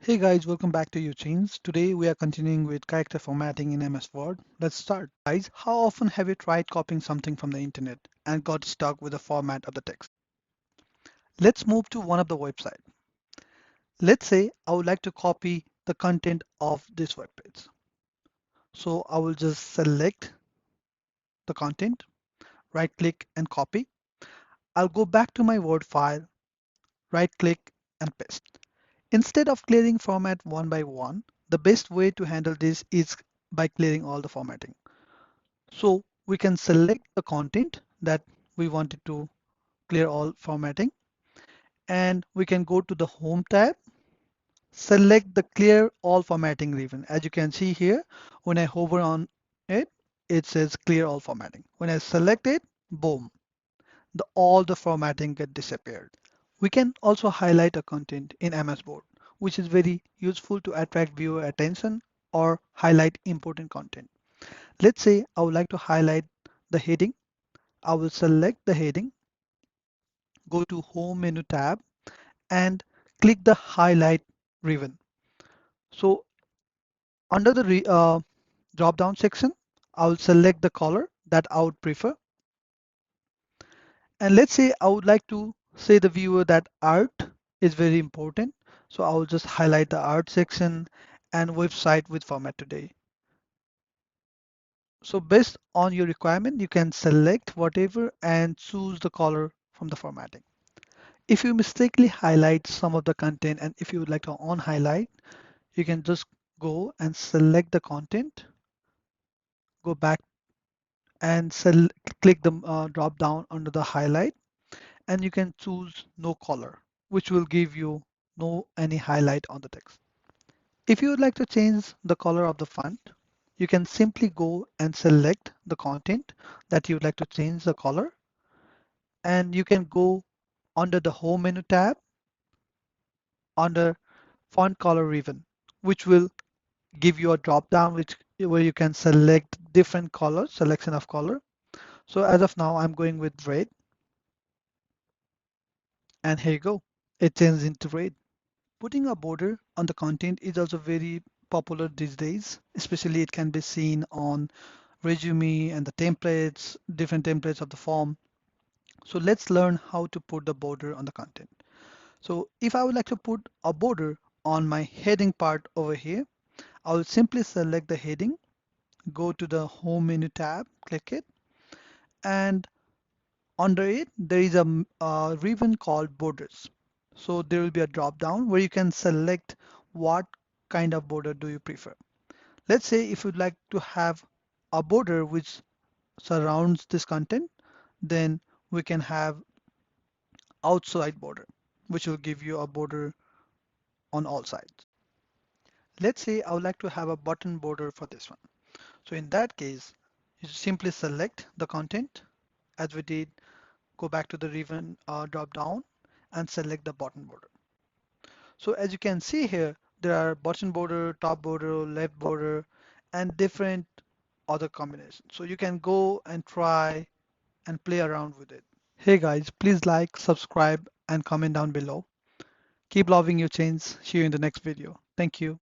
Hey guys, welcome back to Tunes. Today we are continuing with character formatting in MS Word. Let's start. Guys, how often have you tried copying something from the internet and got stuck with the format of the text? Let's move to one of the website. Let's say I would like to copy the content of this web page. So I will just select the content, right click and copy. I'll go back to my Word file, right click and paste. Instead of clearing format one by one, the best way to handle this is by clearing all the formatting. So we can select the content that we wanted to clear all formatting, and we can go to the Home tab, select the Clear All Formatting ribbon. As you can see here, when I hover on it, it says Clear All Formatting. When I select it, boom, all the formatting get disappeared. We can also highlight a content in MS Board, which is very useful to attract viewer attention or highlight important content. Let's say I would like to highlight the heading. I will select the heading, go to Home menu tab, and click the Highlight ribbon. So under the drop down section, I will select the color that I would prefer. And let's say I would like to say the viewer that art is very important. So I will just highlight the art section and website with format today. So based on your requirement, you can select whatever and choose the color from the formatting. If you mistakenly highlight some of the content and if you would like to on-highlight, you can just go and select the content, go back and click the drop down under the highlight, and you can choose no color, which will give you no any highlight on the text. If you would like to change the color of the font, you can simply go and select the content that you would like to change the color, and you can go under the Home menu tab under Font Color ribbon, which will give you a drop down where you can select different colors, selection of color. So as of now, I'm going with red, and here you go. It turns into red. Putting a border on the content is also very popular these days, especially it can be seen on resume and the templates, different templates of the form. So let's learn how to put the border on the content. So if I would like to put a border on my heading part over here, I will simply select the heading, go to the Home menu tab, click it, and under it there is a ribbon called Borders. So there will be a drop down where you can select what kind of border do you prefer. Let's say if you'd like to have a border which surrounds this content, then we can have outside border, which will give you a border on all sides. Let's say I would like to have a button border for this one. So in that case, you simply select the content as we did, go back to the ribbon drop down and select the button border. So as you can see here, there are button border, top border, left border, and different other combinations. So you can go and try and play around with it. Hey guys, please like, subscribe, and comment down below. Keep loving your change. See you in the next video. Thank you.